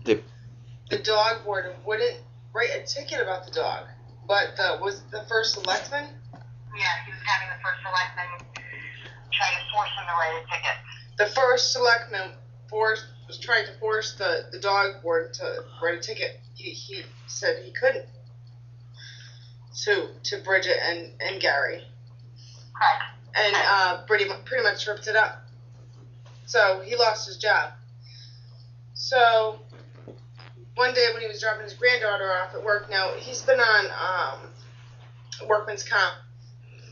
The dog warden wouldn't write a ticket about the dog, but was the first selectman? Yeah, he was having the first selectman try to force him to write a ticket. The first selectman was trying to force the dog warden to write a ticket. He said he couldn't. To Brigitte and Gary. Correct. And pretty much ripped it up. So he lost his job. So one day when he was dropping his granddaughter off at work, now he's been on workman's comp.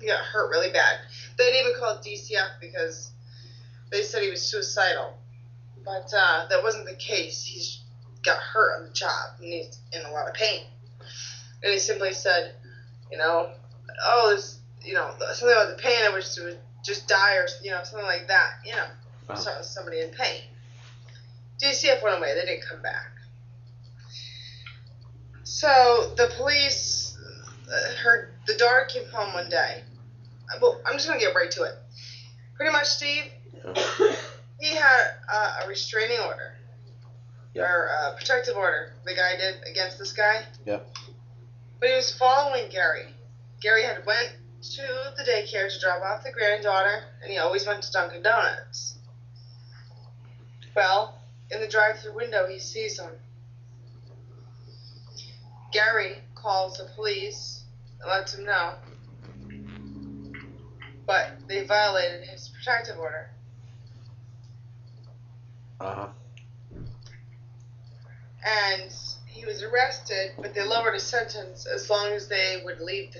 He got hurt really bad. They didn't even call it DCF because they said he was suicidal. But that wasn't the case. He's got hurt on the job and he's in a lot of pain. And he simply said, something about the pain, I wish it would just die or, something like that, Wow. Somebody in pain. DCF went away. They didn't come back. So the police, the daughter came home one day. Well, I'm just going to get right to it. Pretty much, Steve, he had a restraining order. Yeah. Or a protective order the guy did against this guy. Yeah. But he was following Gary. Gary had went to the daycare to drop off the granddaughter, and he always went to Dunkin' Donuts. Well, in the drive-thru window, he sees him. Gary calls the police and lets him know. But they violated his protective order. Uh-huh. And he was arrested, but they lowered his sentence as long as they would leave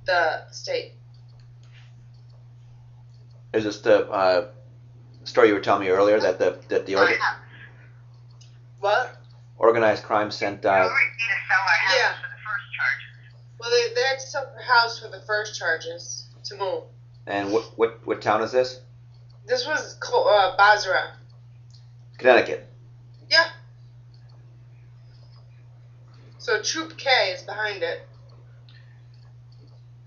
the state. Is this the story you were telling me earlier that the What? organized crime sent? We agreed to sell our house Yeah. for the first charges. Well, they had to sell their house for the first charges to move. And what town is this? This was Basra. Connecticut. Yeah. So Troop K is behind it.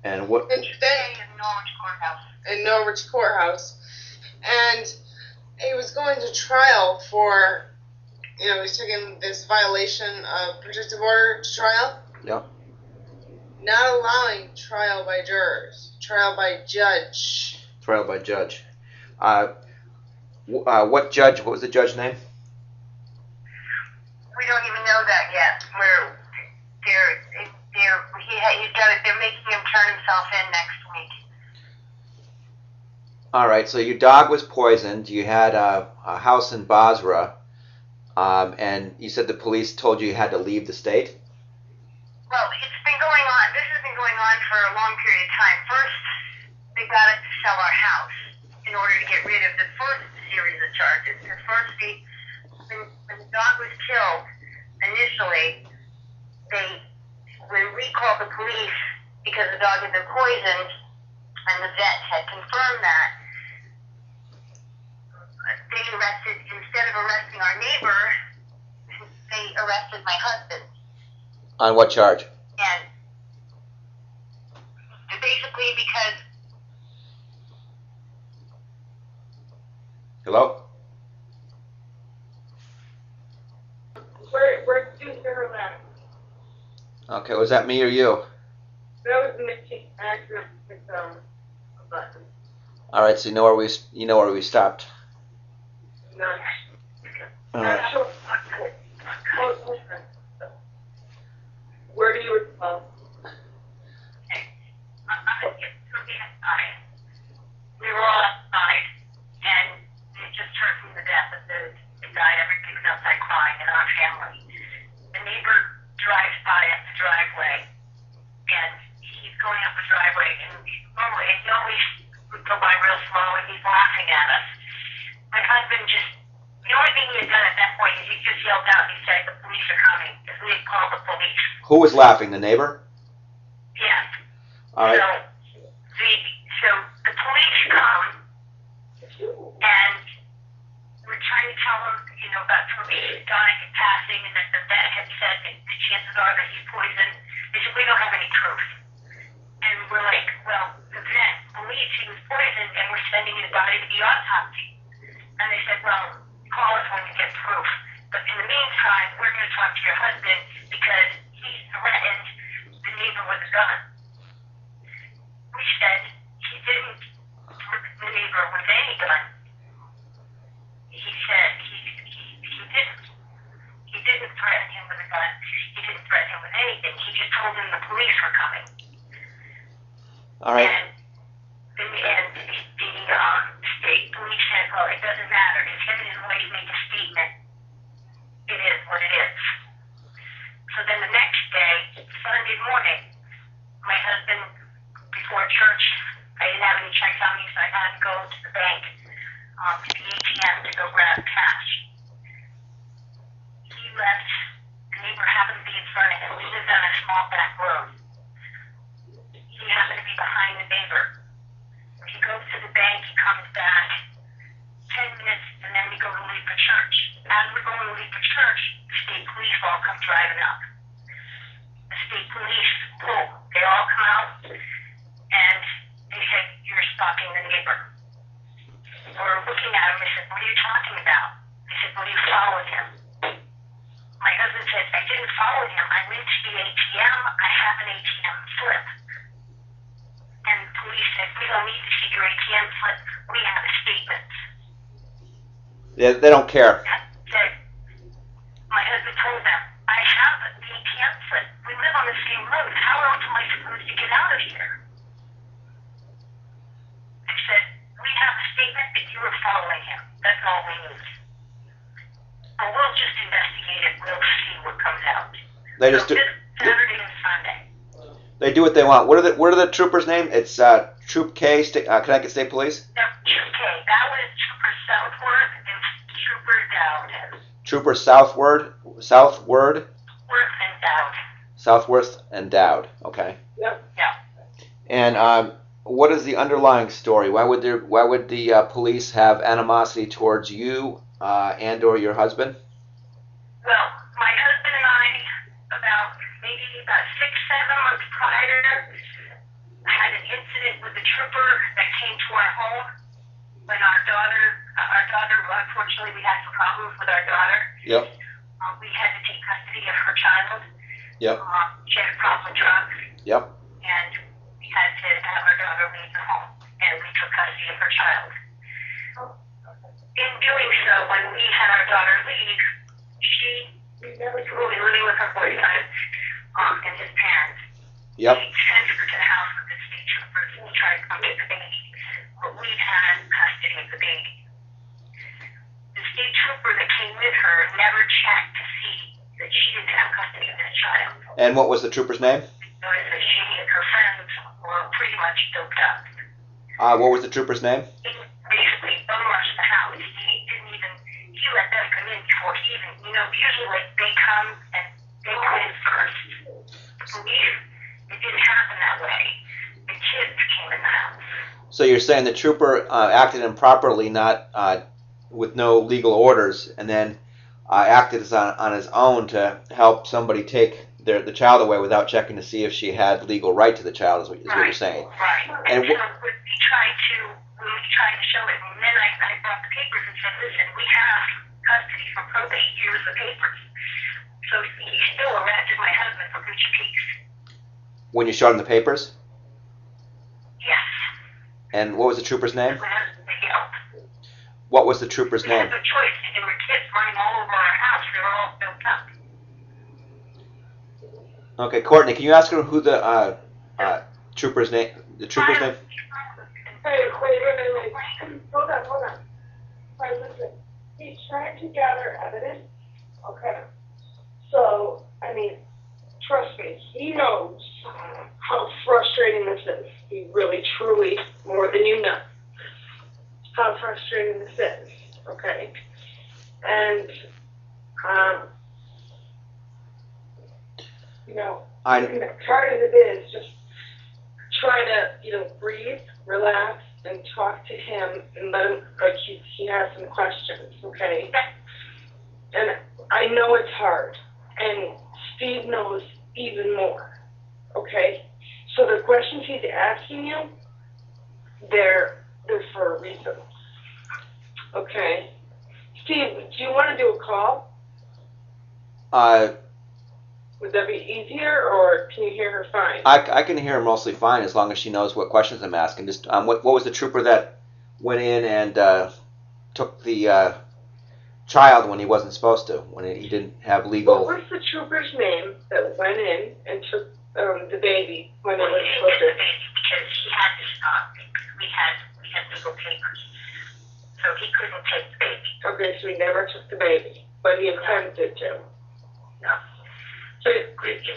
And what? And then In Norwich Courthouse. in Norwich Courthouse, and he was going to trial for, he's taking this violation of protective order to trial. Yeah. Not allowing trial by jurors, trial by judge. Trial by judge. What judge? What was the judge's name? We don't even know that yet. They're making him turn himself in next week. All right. So your dog was poisoned. You had a house in Basra, and you said the police told you had to leave the state. Well, it's been going on. This has been going on for a long period of time. First, they got us to sell our house in order to get rid of the first series of charges. The first, when the dog was killed, initially, when we called the police because the dog had been poisoned, and the vet had confirmed that, they arrested, instead of arresting our neighbor, they arrested my husband. On what charge? And basically because... Hello? Where did you hear that? Okay. Was that me or you? That was Mitchie. Actually, it's a button. All right. So you know where we stopped. No. All right. Where do you recall? We were all outside, and we just heard from the death of the guy. Everything's outside crying in our family. The neighbor drives by up the driveway, and he's going up the driveway, and normally he always would go by real slow, and he's laughing at us. My husband the only thing he had done at that point is he just yelled out and he said, "The police are coming," because we had called the police. Who was laughing? The neighbor? Yes. All right. So the police come, and we're trying to tell them, about police dying and passing, and that the vet had said that the chances are that he's poisoned. They said, "We don't have any proof." And we're like, "Well, the vet believes he was poisoned, and we're sending his body to be autopsied." And they said, "Well, call us when you get proof." But in the meantime, meantime, we're going to talk to your husband because he threatened the neighbor with a gun. We said he didn't threaten the neighbor with any gun. He said he didn't. He didn't threaten him with a gun. He didn't threaten him with anything. He just told him the police were coming. All right. And the state police said, well, it doesn't matter. If him and his wife make a statement, it is what it is. So then the next day, Sunday morning, my husband, before church, I didn't have any checks on me, so I had to go to the bank, to the ATM to go grab cash. He left, the neighbor happened to be in front of him. We lived on a small back road. He happened to be behind the neighbor. He goes to the bank, he comes back, 10 minutes, and then we go to leave for church. As we're going to leave for church, the state police all come driving up. The state police, they all come out, and they said, you're stalking the neighbor. We're looking at him, they said, what are you talking about? They said, well, you followed him. My husband said, I didn't follow him. I went to the ATM, I have an ATM slip. And the police said, we don't need to see your ATM slip. We have a statement. Yeah, they don't care. Said, my husband told them, I have the ATM slip. We live on the same road. How else am I supposed to get out of here? They said, we have a statement that you were following him. That's all we need. But we'll just investigate it. We'll see what comes out. They just so do. This Saturday and Sunday. They do what they want. What are the troopers' name? It's Troop K, Connecticut State Police. No, Troop K. That was Trooper Southworth and Trooper Dowd. Trooper Southward, Worth and Dowd. Southworth and Dowd. Okay. Yep. Yeah. And what is the underlying story? Why would the police have animosity towards you and/or your husband? Well, my husband and I, about 6-7 months prior, had an incident with a trooper that came to our home when our daughter, unfortunately, we had some problems with our daughter. Yep. We had to take custody of her child. Yep. She had a problem with drugs. Yep. And we had to have our daughter leave the home, and we took custody of her child. In doing so, when we had our daughter leave, she was living with her boyfriend and his parents. Yep. We sent her to the house with the state troopers and we tried to come get the baby. But we had custody of the baby. The state trooper that came with her never checked to see that she didn't have custody of this child. And what was the trooper's name? Because she and her friends were pretty much doped up. What was the trooper's name? He basically unrushed the house. He let them come in before he even, usually like they come and they come in first. It didn't happen that way. The kids came in the house. So you're saying the trooper acted improperly, not with no legal orders, and then acted on his own to help somebody take the child away without checking to see if she had legal right to the child, is what you're saying. Right. And so we tried to show it, and then I brought the papers and said, listen, we have custody for probate. Here's the papers. So he still arrested my husband for breach of peace. When you showed him the papers? Yes. And what was the trooper's name? My husband said, yeah. What was the trooper's We name? had no choice. There were kids running all over our house. They were all built up. Okay, Courtney, can you ask her who the trooper's name? The trooper's name? Hey, wait. Hold on. Right, listen. He's trying to gather evidence. Okay. So, trust me, he knows how frustrating this is. He really, truly, more than you know, how frustrating this is. Okay. And, part of it is just try to, breathe, relax, and talk to him and let him, like he has some questions, okay? And I know it's hard, and Steve knows even more, okay? So the questions he's asking you, they're for a reason, okay? Steve, do you want to do a call? Would that be easier, or can you hear her fine? I can hear her mostly fine as long as she knows what questions I'm asking. Just what was the trooper that went in and took the child when he wasn't supposed to, when he didn't have legal? What was the trooper's name that went in and took the baby when it was He supposed took to? the baby because he had to stop because we had legal papers, so he couldn't take the baby. Okay, so he never took the baby, but he attempted to. No. So what he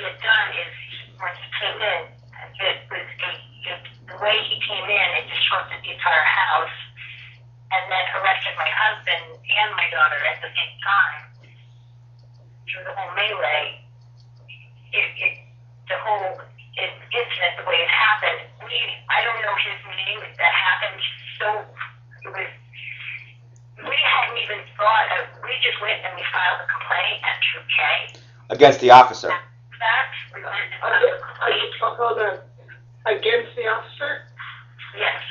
had done is when he came in, the way he came in, it disrupted the entire house, and then arrested my husband and my daughter at the same time. Through the whole melee, the whole incident, the way it happened, I don't know his name. That happened so we hadn't even thought of. We just went and we filed a complaint at 2K. Against the officer. We went and filed a complaint. Hold on. Against the officer? Yes.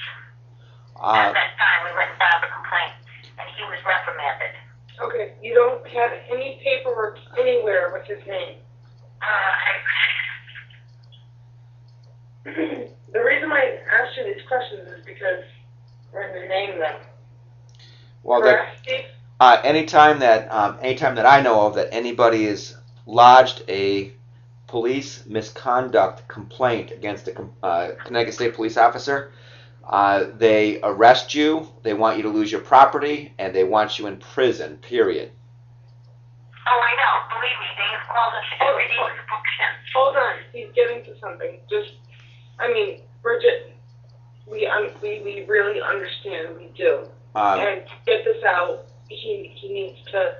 At that time, we went and filed a complaint, and he was reprimanded. Okay, you don't have any paperwork anywhere with his name. The reason I asked you these questions is because we're going to name them. Well, Correct, Steve? anytime that I know of that anybody has lodged a police misconduct complaint against a Connecticut State Police officer, they arrest you, they want you to lose your property, and they want you in prison, period. Oh, I know. Believe me, they have called us every day to book him. Hold on, he's getting to something. Bridget, we really understand, we do. And to get this out, he needs to,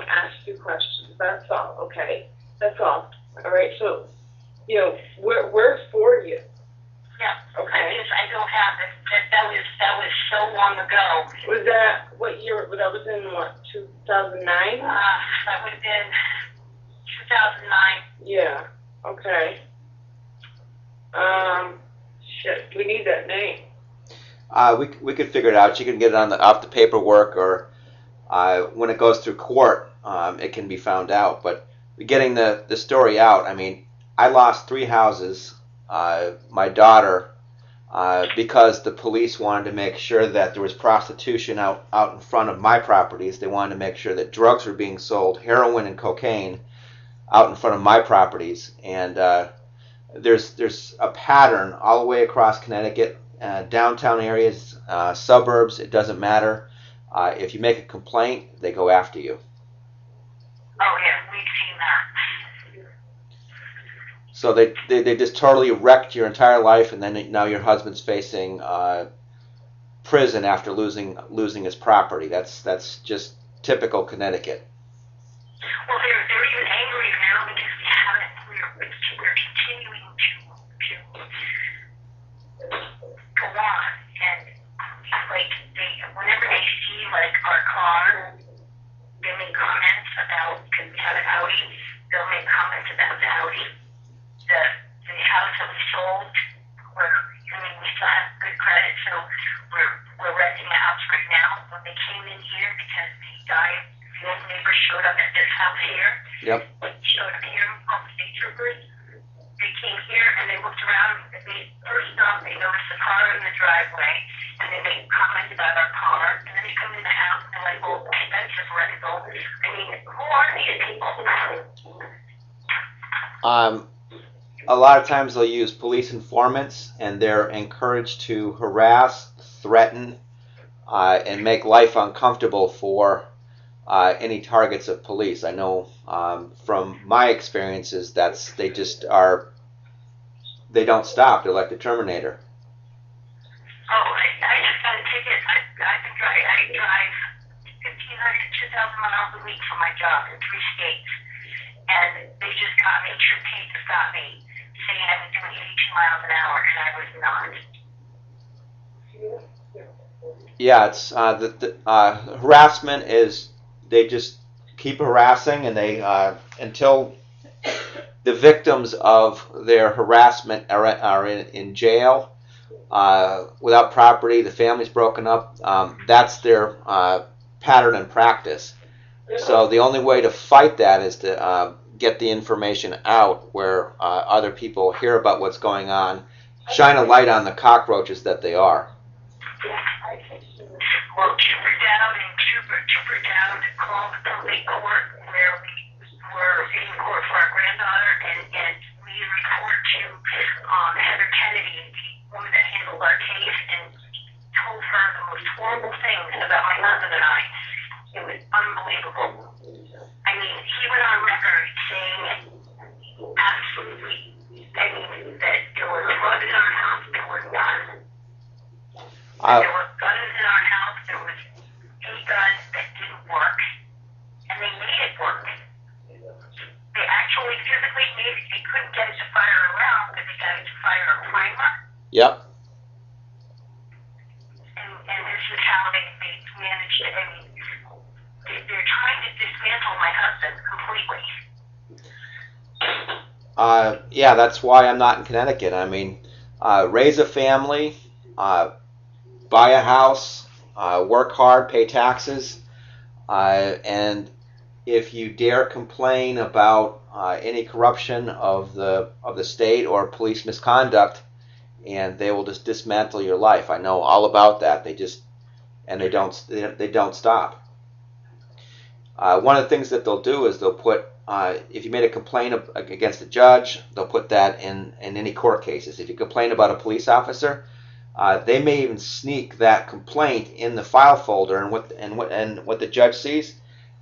ask you questions. That's all, okay? That's all. All right, so, we're for you. Yeah. Okay. I don't have it. That was so long ago. Was that, what year, that was in what, 2009? That would have been 2009. Yeah, okay. We need that name. We could figure it out. You can get it off the paperwork, or when it goes through court, it can be found out. But getting the story out, I mean, I lost 3 houses. My daughter, because the police wanted to make sure that there was prostitution out in front of my properties. They wanted to make sure that drugs were being sold, heroin and cocaine, out in front of my properties. And there's a pattern all the way across Connecticut, downtown areas, suburbs. It doesn't matter. If you make a complaint, they go after you. Oh yeah, we've seen that. So they just totally wrecked your entire life, and then now your husband's facing prison after losing his property. That's just typical Connecticut. Well, they're even angrier now because we're continuing to go on, and whenever they see our car, they make comments about, because we have an Audi, they'll make comments about the Audi. The house that we sold, we still have good credit, so we're renting a house right now. When they came in here, because the old neighbor showed up at this house here. Yep. Showed up here, called the state troopers. They came here and they looked around. First off, they noticed the car in the driveway, and they made comments about our car. And then they come in the house and they're like, "Well, that's just rental." I mean, who are these people? A lot of times they'll use police informants, and they're encouraged to harass, threaten, and make life uncomfortable for any targets of police. I know from my experiences they don't stop. They're like the Terminator. Oh, I just got a ticket. I drive 1,500 to 2,000 miles a week for my job in 3 states. And they just got me, paid to stop me, saying I was doing 82 miles an hour, and I was not. Yeah, it's the harassment is, they just keep harassing, and they until the victims of their harassment are in jail without property, the family's broken up. That's their pattern and practice. So the only way to fight that is to get the information out where other people hear about what's going on, shine a light on the cockroaches that they are. Well, Trooper Dowd and Trooper Dowd called the police court where we were in court for our granddaughter, and we report to Heather Kennedy, the woman that handled our case, and told her the most horrible things about my husband and I. It was unbelievable. I mean, he went on record saying absolutely, I mean, that there were drugs in our house, there were guns. There were guns in our house, there was a gun that didn't work, and they made it work. They actually physically made it, they couldn't get it to fire a round, but they got it to fire a primer. Yep. And this is how they managed it. I mean, they're trying to dismantle my husband completely. Yeah, that's why I'm not in Connecticut. I mean, raise a family, buy a house, work hard, pay taxes, and if you dare complain about any corruption of the state or police misconduct, and they will just dismantle your life. I know all about that. They don't stop. One of the things that they'll do is they'll put, if you made a complaint against a judge, they'll put that in any court cases. If you complain about a police officer, they may even sneak that complaint in the file folder, and what the judge sees,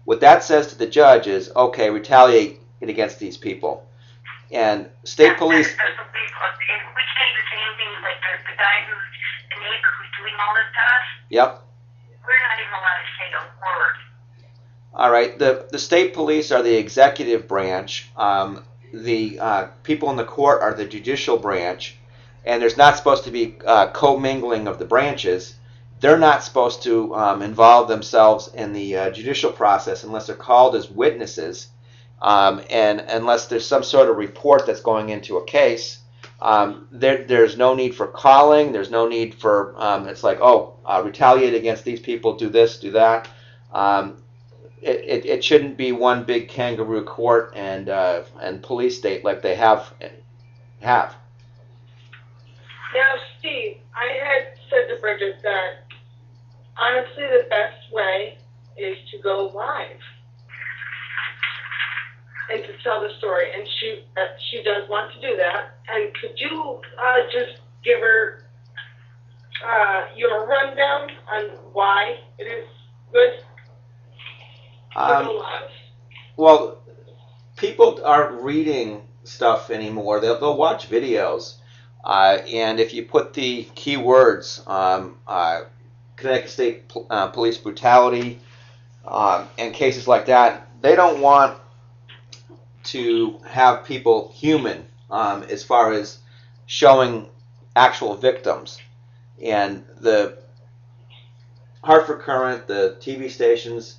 what that says to the judge is, okay, retaliate against these people. And state police. We say the same thing, like the guy the neighbor who's doing all this to us. Yep. We're not even allowed to say a word. All right. The state police are the executive branch. The people in the court are the judicial branch, and there's not supposed to be commingling of the branches. They're not supposed to involve themselves in the judicial process unless they're called as witnesses, and unless there's some sort of report that's going into a case. There's no need for calling. There's no need for it's like, retaliate against these people, do this, do that. It shouldn't be one big kangaroo court and police state like they have. Now, Steve, I had said to Brigitte that honestly the best way is to go live and to tell the story, and she does want to do that. And could you just give her your rundown on why it is good to go live? Well, people aren't reading stuff anymore. They'll watch videos. And if you put the keywords Connecticut State Police Brutality and cases like that, they don't want to have people human as far as showing actual victims. And the Hartford Current, the TV stations,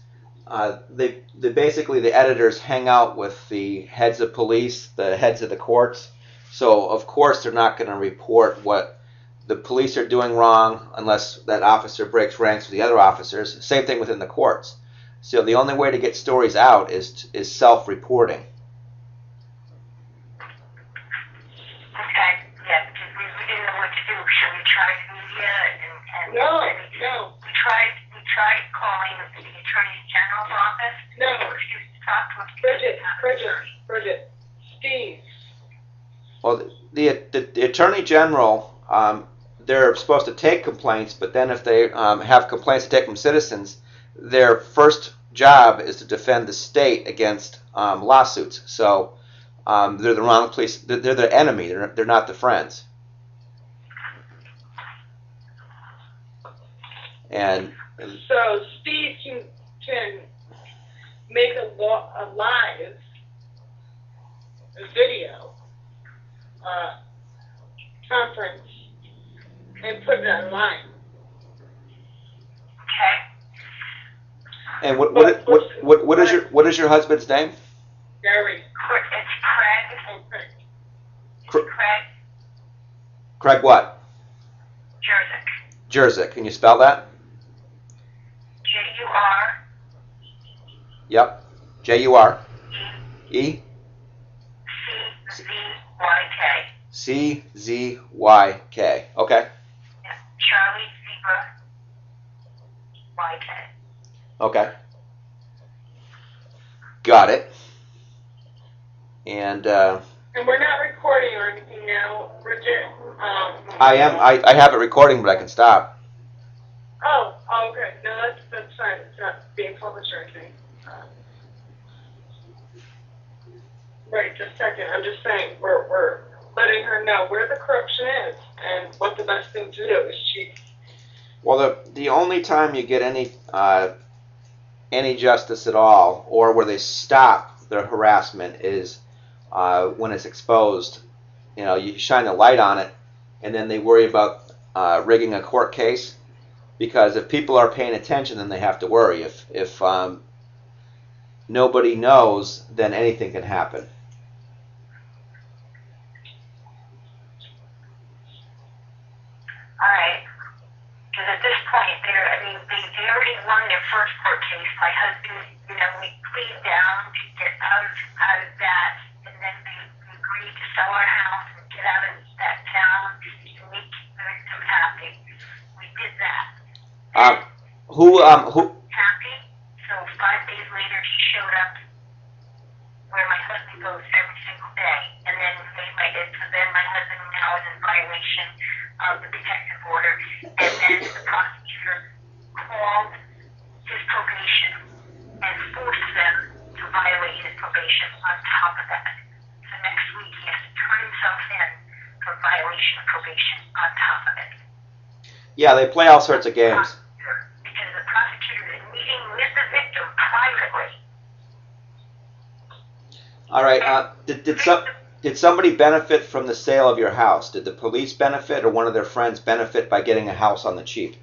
they basically, the editors hang out with the heads of police, the heads of the courts. So, of course, they're not going to report what the police are doing wrong unless that officer breaks ranks with the other officers. Same thing within the courts. So the only way to get stories out is self-reporting. Okay, yeah, because we didn't know what to do. Should we try the media? No. We tried calling the Attorney General's office. No. They refused to talk to us. Bridget, Steve. Well, the Attorney General, they're supposed to take complaints, but then if they have complaints to take from citizens, their first job is to defend the state against lawsuits. So they're the wrong police. They're the enemy. They're not the friends. And so Steve can make a live video conference and put it online. Okay. And what is your husband's name? Gary. It's Craig. Craig what? Jurczyk. Jurczyk. Can you spell that? Yep. Jur. E. CZYK. CZYK. Okay. Yeah. Charlie Zebra YK. Okay. Got it. And we're not recording or anything now, Bridget. I am. I have it recording, but I can stop. Oh, okay. No, that's fine. It's not being published or anything. Right, just a second. I'm just saying we're letting her know where the corruption is and what the best thing to do is, Chief. Well, the only time you get any justice at all, or where they stop their harassment, is when it's exposed. You know, you shine a light on it, and then they worry about rigging a court case. Because if people are paying attention, then they have to worry. If nobody knows, then anything can happen. All right. Because at this point, they already won their first court case. My husband, we pleaded down to get out of that, and then we agreed to sell our house and get out of that town and make the victim happy. We did that. Who? Happy. So 5 days later, he showed up where my husband goes every single day, and then my husband now is in violation of the protective order, and then the prosecutor called his probation and forced them to violate his probation on top of that. So next week he has to turn himself in for violation of probation on top of it. Yeah, they play all sorts of games. Because the prosecutor is meeting with the victim privately. All right. Did somebody benefit from the sale of your house? Did the police benefit, or one of their friends benefit by getting a house on the cheap?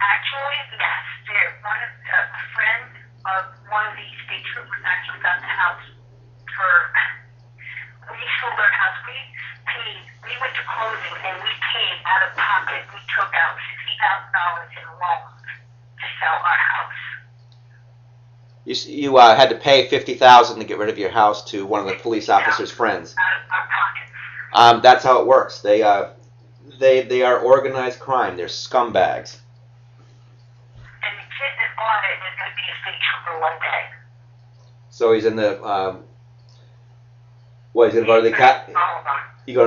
Actually, yes. A friend of one of the state troopers actually got the house we sold our house. We went to closing and we paid out of pocket. We took out $60,000 in loans to sell our house. You had to pay $50,000 to get rid of your house to one of the police officers' friends. Out of our pockets. That's how it works. They are organized crime. They're scumbags. And the kid that bought it is going to be a state trooper one day. So he's in the he's going to go to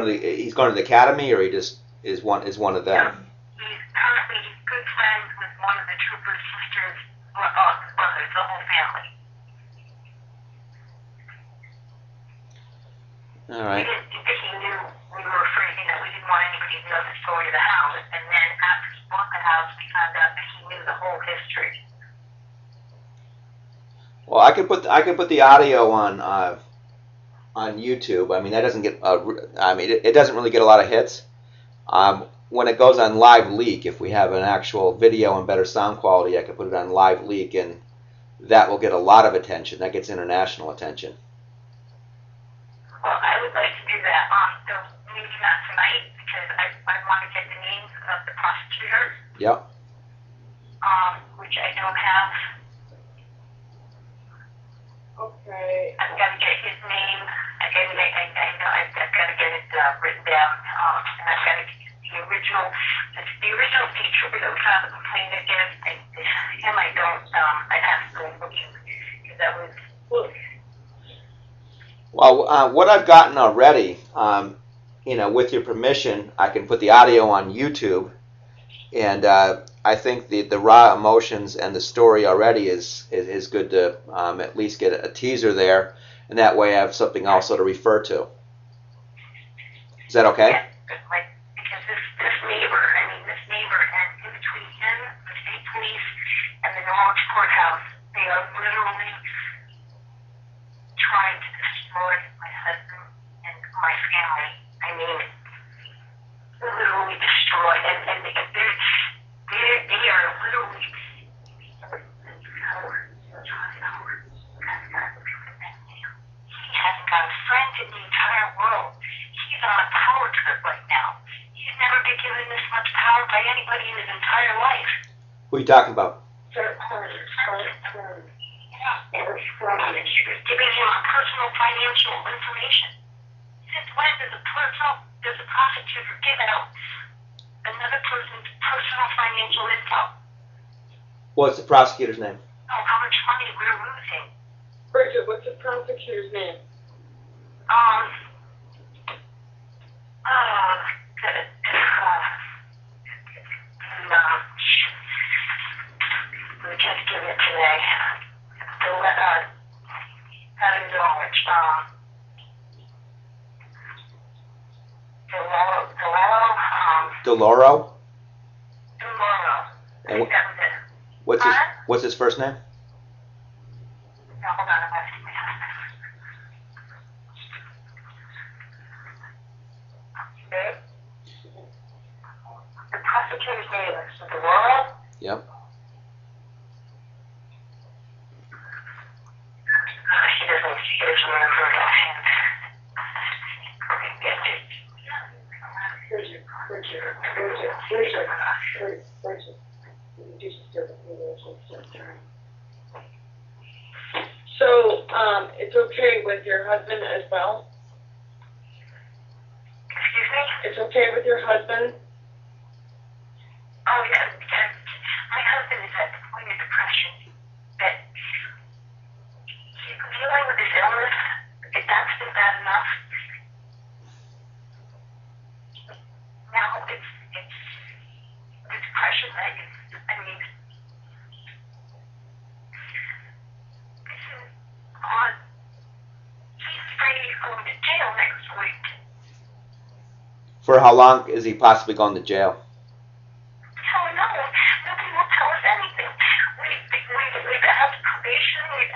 the he's going to the academy, or he just is one of them. Yeah. He's good friends with one of the trooper's sisters, brothers, the whole family. All right. He knew we were afraid, we didn't want anybody to know the story of the house. And then after he bought the house, we found out that he knew the whole history. Well, I could put the audio on YouTube. I mean, that doesn't get. It doesn't really get a lot of hits. When it goes on Live Leak, if we have an actual video and better sound quality, I could put it on Live Leak, and that will get a lot of attention. That gets international attention. Well, I would like to do that. So maybe not tonight, because I want to get the names of the prosecutors. Yep. Which I don't have. Okay. I've got to get his name. I know I've got to get it written down. And I've got to get the original state trooper that we filed a complaint against. Him, I don't. I'd have to go looking, because that was. Well, what I've gotten already, with your permission, I can put the audio on YouTube, and I think the raw emotions and the story already is good to at least get a teaser there, and that way I have something also to refer to. Is that okay? Yeah, because this neighbor, and in between him, the state police, and the Norwich courthouse, they are literally trying to destroy my husband and my family. I mean, literally destroy, and they are literally. He hasn't got a friend in the entire world. He's on a power trip right now. He's never been given this much power by anybody in his entire life. Who are you talking about? And prosecutors giving him personal financial information. Since when does a prosecutor give out another person's personal financial info? What's the prosecutor's name? Oh, how much money we're losing. Bridget, what's the prosecutor's name? We just give it today. Deloro? I think that was it. What's his first name? No, hold on, I'm asking my husband. Babe? The prosecutor's name is Deloro? Yep. He doesn't remember it offhand. So, it's okay with your husband as well? Excuse me? It's okay with your husband? Oh, yeah. My husband is at the point of depression that he's dealing with his illness. If that's been bad enough, now it's the depression that is, I mean, this is on, he's afraid he's going to jail next week. For how long is he possibly going to jail? Oh, no, nobody will tell us anything. We've asked probation, we've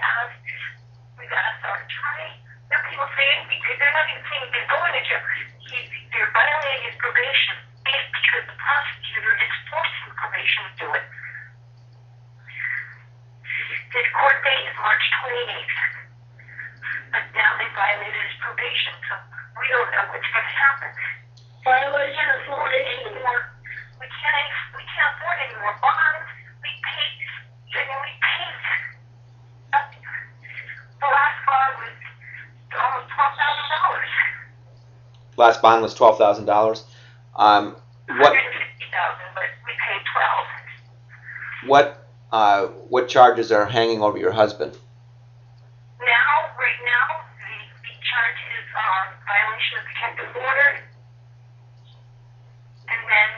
asked our attorney. Nobody will say anything. They're not even saying he's going to jail. They're violating his probation because the prosecutor is forcing probation to do it. His court date is March 28th. But now they violated his probation, so we don't know what's going to happen. Violation of probation. We can't afford any more bonds. We paid. The last bond was almost $12,000. Last bond was $12,000. $150,000, but we paid $12,000. What charges are hanging over your husband? Right now, the charge is violation of protective order. And then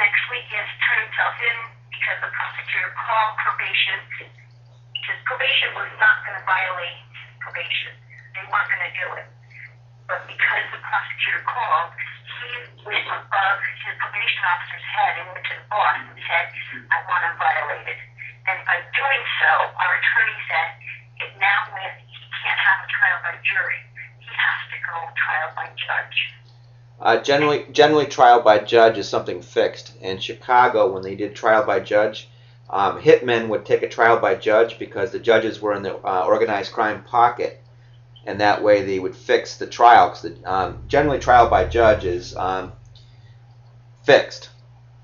next week he has to turn himself in because the prosecutor called probation. Because probation was not going to violate probation. They weren't going to do it. But because the prosecutor called, he went above his probation officer's head and went to the boss and said, I want to violate it. And by doing so, our attorney said, it now means he can't have a trial by jury. He has to go trial by judge. Generally, trial by judge is something fixed. In Chicago, when they did trial by judge, hitmen would take a trial by judge because the judges were in the organized crime pocket, and that way they would fix the trial. Because generally, trial by judge is fixed.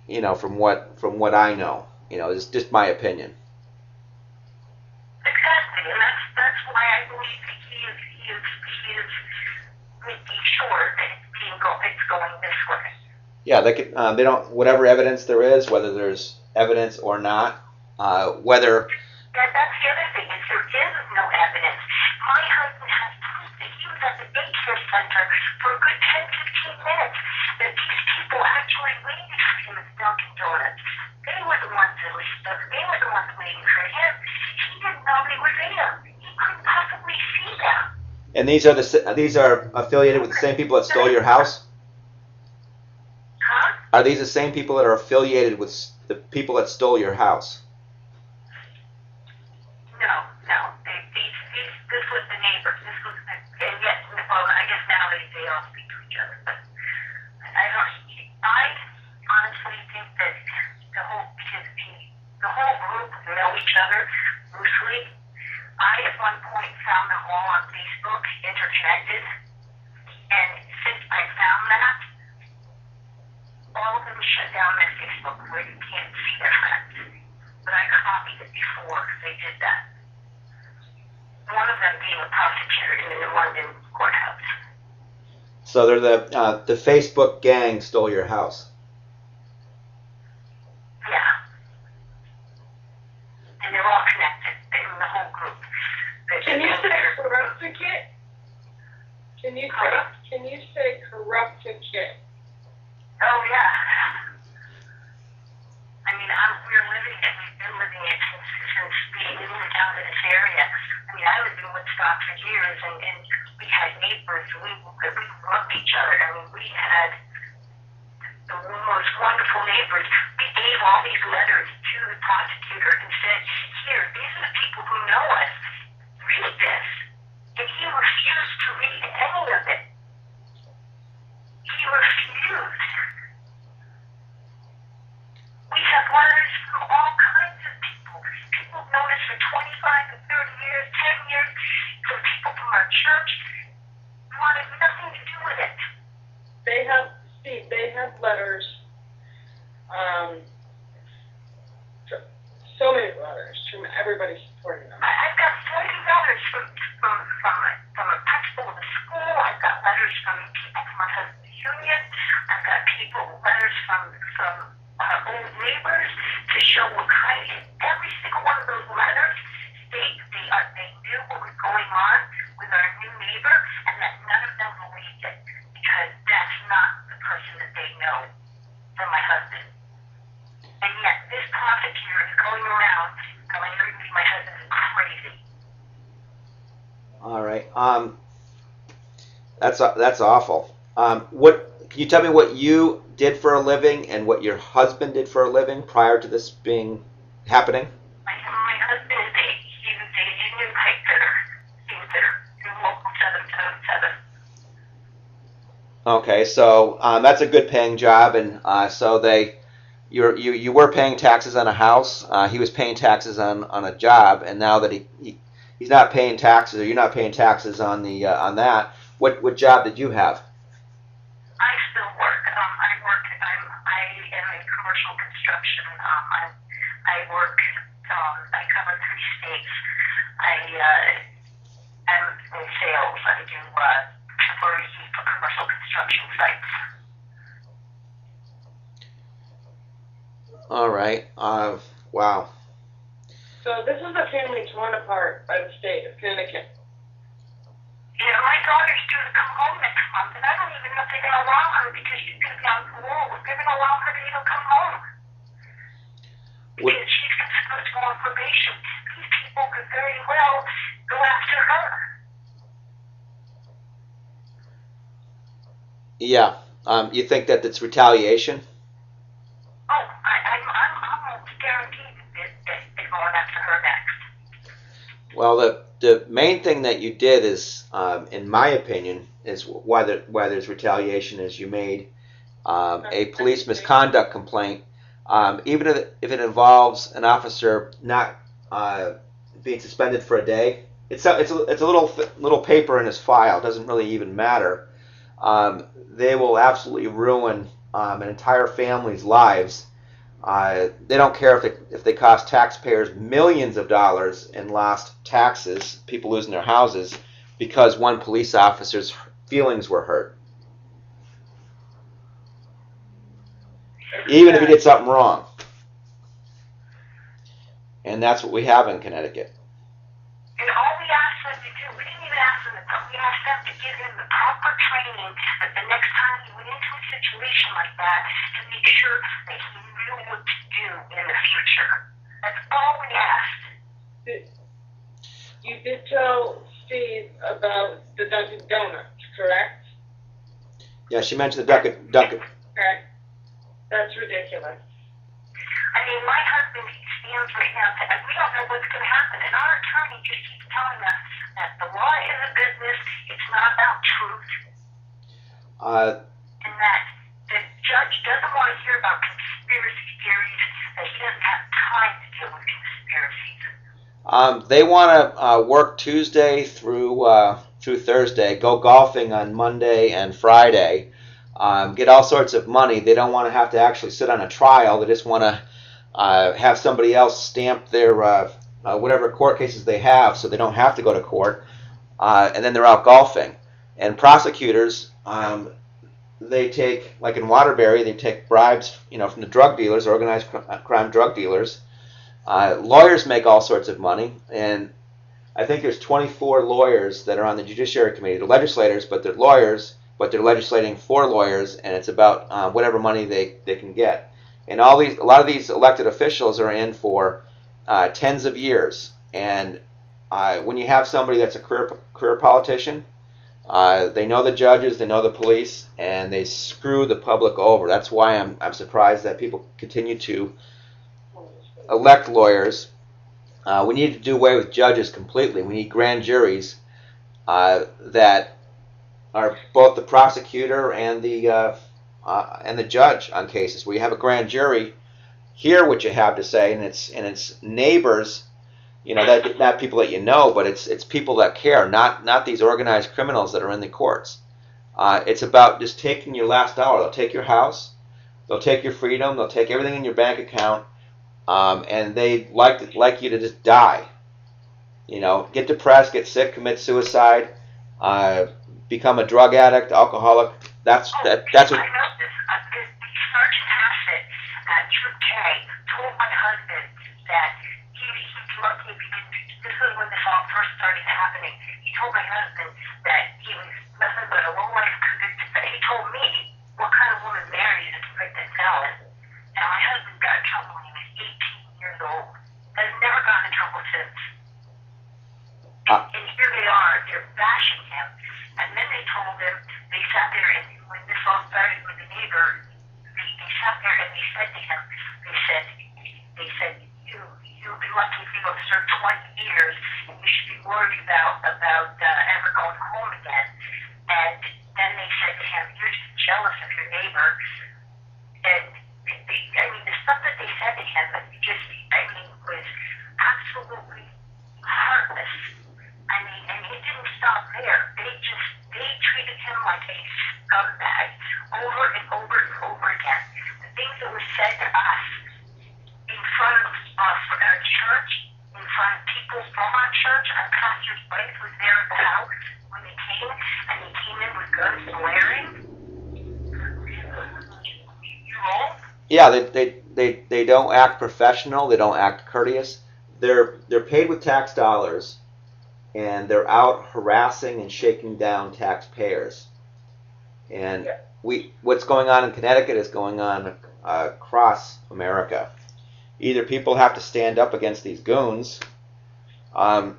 You know, from what I know, it's just my opinion. Exactly, and that's why I believe that he is making sure that it's going this way. Yeah, they don't, whatever evidence there is, whether there's evidence or not, whether. That's the other thing, is there is no evidence. My husband has proof that he was at the daycare center for a good 10-15 minutes, that these people actually waited for him at Dunkin' Donuts. They were the ones that were stuck. They were the ones waiting for him. He didn't know they were there. He couldn't possibly see them. And these are affiliated with the same people that stole your house? Huh? Are these the same people that are affiliated with the people that stole your house? No. This was the neighbor. This was, and yet, well, I guess now they all speak to each other. But I honestly think that the whole group know each other loosely. I at one point found them all on Facebook, interconnected, and since I found that, all of them shut down their Facebook where you can't see their friends. But I copied it before they did that. being a prosecutor in the New London courthouse. So they're the Facebook gang stole your house. Yeah. And they're all connected. They're in the whole group. Can you say corrupticate? Can you say corrupticate? Oh, yeah. I mean, we've been living it since we moved down to this area. I mean, I lived in Woodstock for years, and we had neighbors. We loved each other. I mean, we had the most wonderful neighbors. We gave all these letters to the prosecutor and said, here, these are the people who know us. Read this. And he refused to read any of it. He refused. We have letters from all kinds of people. People who've known us for 25 and 30 years, 10 years, from people from our church. We wanted nothing to do with it. They have letters, so many letters from everybody supporting them. I've got 40 letters from a principal of the school. I've got letters from people from my husband's union. I've got letters from our old neighbors to show what kind of, every single one of those letters state they knew what was going on with our new neighbor, and that none of them believed it, because that's not the person that they know from my husband. And yet this prosecutor is going around telling everybody my husband is crazy. All right. That's awful. What can you tell me what you did for a living and what your husband did for a living prior to this being happening? My husband is he was a union pipe fitter. He was in local 777. Okay, so that's a good paying job, and so you were paying taxes on a house. He was paying taxes on a job, and now that he's not paying taxes, or you're not paying taxes on that, what job did you have? I still work. I am in commercial construction. I work. I cover 3 states. I'm in sales. I do temporary heat for commercial construction sites. All right. Wow. So this is a family torn apart by the state of Connecticut. You know, my daughter's due to come home next month, and I don't even know if they're going to allow her because she's going to be on parole. If they're going to allow her to even come home. Because she's supposed to go on probation. These people could very well go after her. Yeah. You think that it's retaliation? Oh, I'm almost guaranteed that they're going after her next. Well, the main thing that you did is, in my opinion, is why there's retaliation is you made a police misconduct complaint, even if it involves an officer not being suspended for a day. It's a little paper in his file. It doesn't really even matter. They will absolutely ruin an entire family's lives. They don't care if they cost taxpayers millions of dollars in lost taxes, people losing their houses, because one police officer's feelings were hurt. Even if he did something wrong. And that's what we have in Connecticut. And all we asked them to do, we didn't even ask them to come, we asked them to give him the proper training that the next time he went into a situation like that to make sure that he knew what to do in the future. That's all we asked. You did tell Steve about the Dunkin' Donuts, correct? Yeah, she mentioned the Dunkin'. Okay. That's ridiculous. I mean, my husband stands right now saying, we don't know what's going to happen. And our attorney just keeps telling us that the law is a business, it's not about truth. And that the judge doesn't want to hear about conspiracy theories, that he doesn't have time to deal with conspiracies. They want to work Tuesday through Thursday, go golfing on Monday and Friday, get all sorts of money. They don't want to have to actually sit on a trial. They just want to have somebody else stamp their whatever court cases they have, so they don't have to go to court. and then they're out golfing. And prosecutors, they take, like in Waterbury, they take bribes, from the drug dealers, organized crime drug dealers. Lawyers make all sorts of money, and I think there's 24 lawyers that are on the Judiciary Committee. They're legislators, but they're lawyers, but they're legislating for lawyers, and it's about whatever money they can get. And a lot of these elected officials are in for tens of years. And when you have somebody that's a career politician, they know the judges, they know the police, and they screw the public over. That's why I'm surprised that people continue to elect lawyers. We need to do away with judges completely. We need grand juries that are both the prosecutor and the judge on cases. Where you have a grand jury, hear what you have to say, and it's neighbors. That not people that you know, but it's people that care, not these organized criminals that are in the courts. It's about just taking your last dollar. They'll take your house, they'll take your freedom, they'll take everything in your bank account, and they like you to just die. Get depressed, get sick, commit suicide, become a drug addict, alcoholic. That's what. I know this. Sergeant Hassett at Troop K told my husband that he's lucky if he didn't. This was when this all first started happening. He told my husband that he was nothing but a low-life convicted. He told me what kind of woman marries a convicted felon. And my husband got in trouble when he was 18 years old. Has never gotten in trouble since. And here they are, they're bashing him. And then they told him, they sat there, and when this all started with the neighbor, they sat there and they said to him, they said, you'll be lucky if you go to serve 20 years, and you should be worried about ever going home again. And then they said to him, you're just jealous of your neighbor. And the stuff that they said to him, was absolutely heartless. And it didn't stop there. They treated him like a scumbag over and over and over again. The things that were said to us in front of our church, in front of people from our church, our pastor's wife was there at the house when they came, and they came in with guns blaring. You roll? Yeah, they don't act professional. They don't act courteous. They're paid with tax dollars, and they're out harassing and shaking down taxpayers. And what's going on in Connecticut is going on across America. Either people have to stand up against these goons, and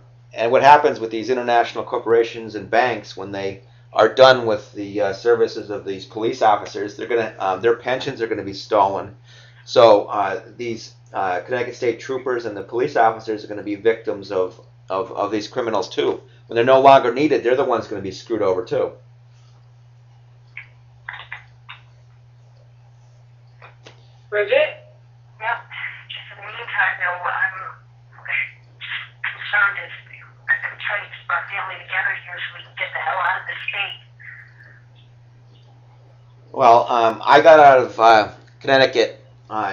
what happens with these international corporations and banks when they are done with the services of these police officers, their pensions are going to be stolen. So these Connecticut State troopers and the police officers are going to be victims of these criminals too. When they're no longer needed, they're the ones going to be screwed over too. Bridget? Yeah. Just in the meantime, though, I'm concerned as I'm trying to keep our family together here so we can get the hell out of the state. Well, I got out of Connecticut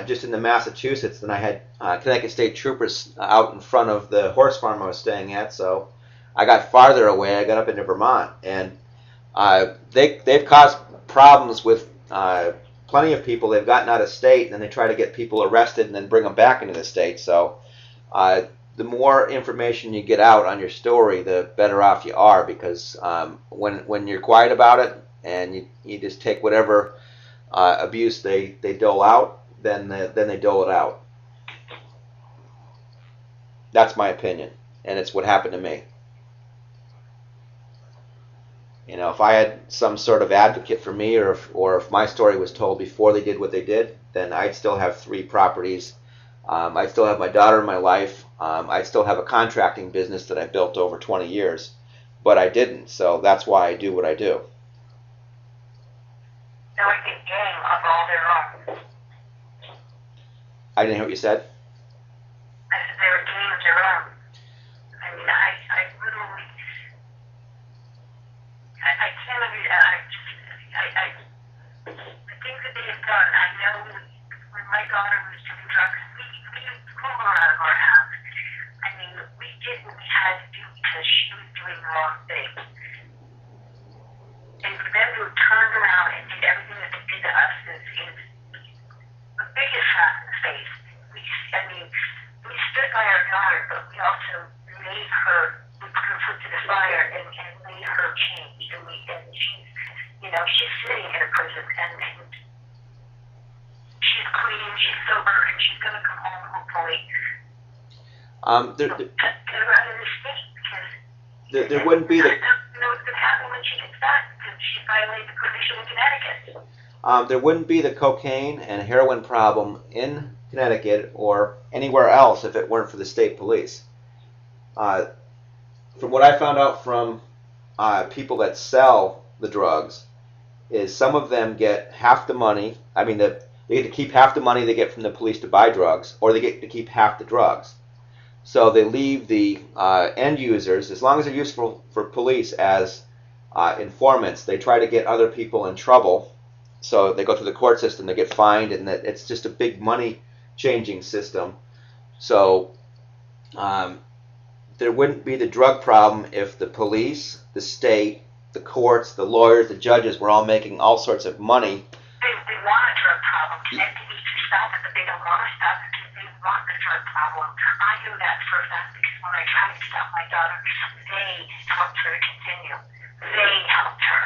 just into Massachusetts, and I had Connecticut State troopers out in front of the horse farm I was staying at, so I got farther away. I got up into Vermont, and they've caused problems with plenty of people. They've gotten out of state, and then they try to get people arrested and then bring them back into the state. So the more information you get out on your story, the better off you are, because when you're quiet about it and you just take whatever abuse they dole out, then they dole it out. That's my opinion, and it's what happened to me. If I had some sort of advocate for me, or if my story was told before they did what they did, then I'd still have 3 properties. I'd still have my daughter in my life. I'd still have a contracting business that I built over 20 years, but I didn't. So that's why I do what I do. They're like a gang of all their own. I didn't hear what you said. I said they're a gang of their own. I literally, I can't understand. The things that they have done, I know when my daughter was doing drugs, we pulled her out of our house. We did what we had to do because she was doing doing the wrong thing. And for them to have turned around and did everything that they did to us is the biggest slap in the face. We stood by our daughter, but we also made her, we put her foot to the fire and made her change. And she's, she's sitting in a prison and she's clean, she's sober, and she's going to come home hopefully. Get her out of the state because there wouldn't be the. I don't know what's going to happen when she gets back because she violated the prohibition in Connecticut. There wouldn't be the cocaine and heroin problem in Connecticut or anywhere else if it weren't for the state police. From what I found out from people that sell the drugs, is some of them get half the money. I mean, they get to keep half the money they get from the police to buy drugs, or they get to keep half the drugs. So they leave the end users, as long as they're useful for police as informants, they try to get other people in trouble. So they go through the court system, they get fined, and it's just a big money changing system. So there wouldn't be the drug problem if the police, the state, the courts, the lawyers, the judges were all making all sorts of money. They want a drug problem. Connecticut needs to stop it, but they don't want to stop it because they want the drug problem. I know that for a fact because when I tried to stop my daughter, they helped her to continue. They helped her.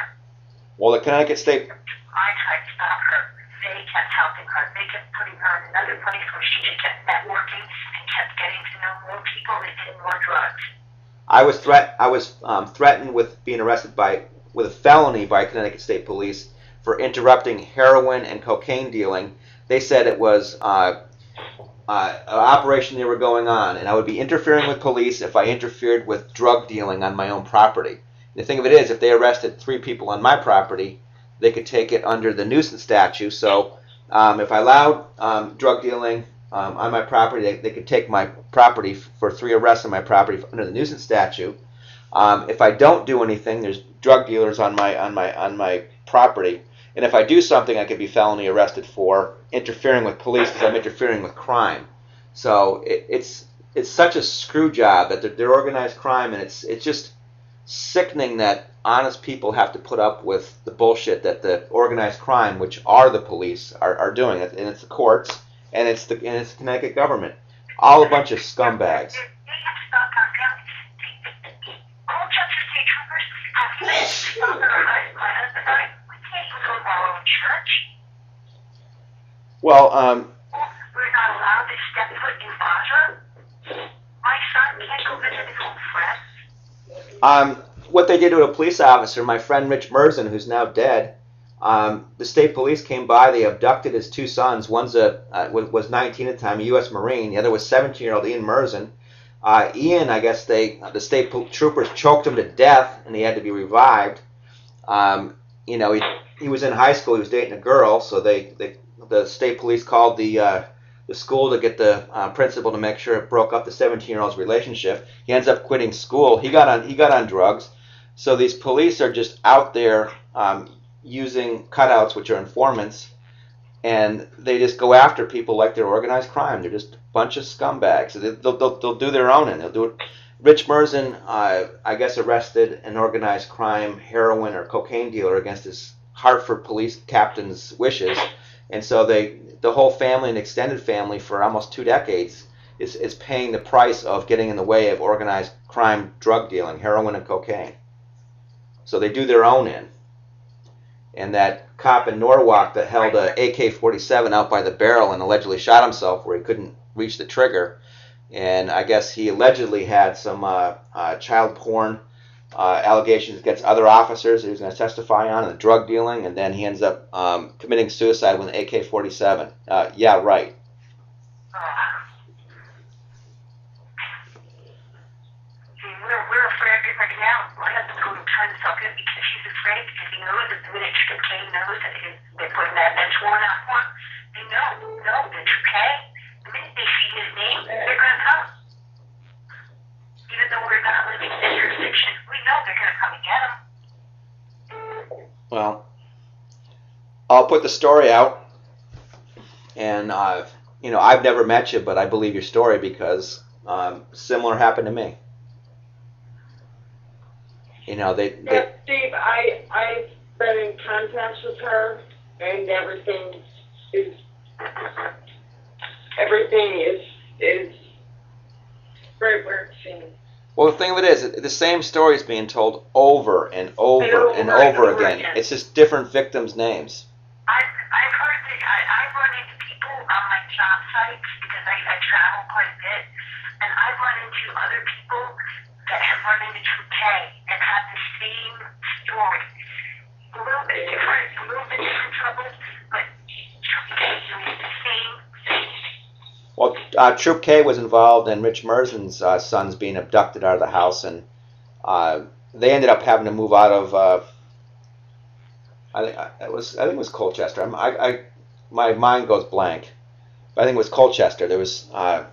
Well, the Connecticut State... I tried to stop her. They kept helping her. They kept putting her in another place where she just kept networking and kept getting to know more people and did more drugs. I was threatened with being arrested with a felony by Connecticut State Police for interrupting heroin and cocaine dealing. They said it was an operation they were going on, and I would be interfering with police if I interfered with drug dealing on my own property. The thing of it is, if they arrested 3 people on my property, they could take it under the nuisance statute. So if I allowed drug dealing on my property, they could take my property for 3 arrests on my property under the nuisance statute. If I don't do anything, there's drug dealers on my property, and if I do something, I could be felony arrested for interfering with police because I'm interfering with crime. So it's such a screw job that they're organized crime, and it's just sickening that honest people have to put up with the bullshit that the organized crime, which are the police, are doing. And it's the courts, and it's the Connecticut government, all a bunch of scumbags. Well, we're not allowed to step foot in Basra. My son can't go visit his old friends. What they did to a police officer, my friend Rich Merzen, who's now dead, the state police came by. They abducted his 2 sons. One's was 19 at the time, a U.S. Marine. The other was 17-year-old Ian Merzen. Ian, I guess the state troopers choked him to death, and he had to be revived. He was in high school. He was dating a girl, so the state police called the school to get the principal to make sure it broke up the 17-year-old's relationship. He ends up quitting school. He got on drugs. So these police are just out there using cutouts, which are informants, and they just go after people like they're organized crime. They're just a bunch of scumbags. They'll do their own, and they'll do it. Rich Merzen, I guess, arrested an organized crime heroin or cocaine dealer against his Hartford police captain's wishes, and so the whole family and extended family for almost 2 decades is paying the price of getting in the way of organized crime drug dealing, heroin and cocaine. So they do their own in. And that cop in Norwalk that held a AK-47 out by the barrel and allegedly shot himself where he couldn't reach the trigger, and I guess he allegedly had some child porn allegations against other officers that he was going to testify on, and the drug dealing, and then he ends up committing suicide with an AK-47. Yeah, right. We're afraid right now. My husband's going to try to suck it because he's afraid because he knows that the minute Kane knows that they're putting that sworn out one, they know that okay. The minute they see his name, they're going to come. Even though we're not living in the jurisdiction, we know they're going to come and get him. Well, I'll put the story out, and I've never met you, but I believe your story because similar happened to me. You know, they Steve, I've been in contact with her, and everything is right where it seems. well, the thing of it is, the same story is being told over and over and over again. It's just different victims' names. I've heard that I've run into people on my job sites because I travel quite a bit, and I've run into other people that have run into Troop K and had the same story. A little bit different troubles, but Troop K doing the same thing. Well, Troop K was involved in Rich Merzen's sons being abducted out of the house, and they ended up having to move out of. I think it was Colchester. My mind goes blank, but I think it was Colchester. There was, I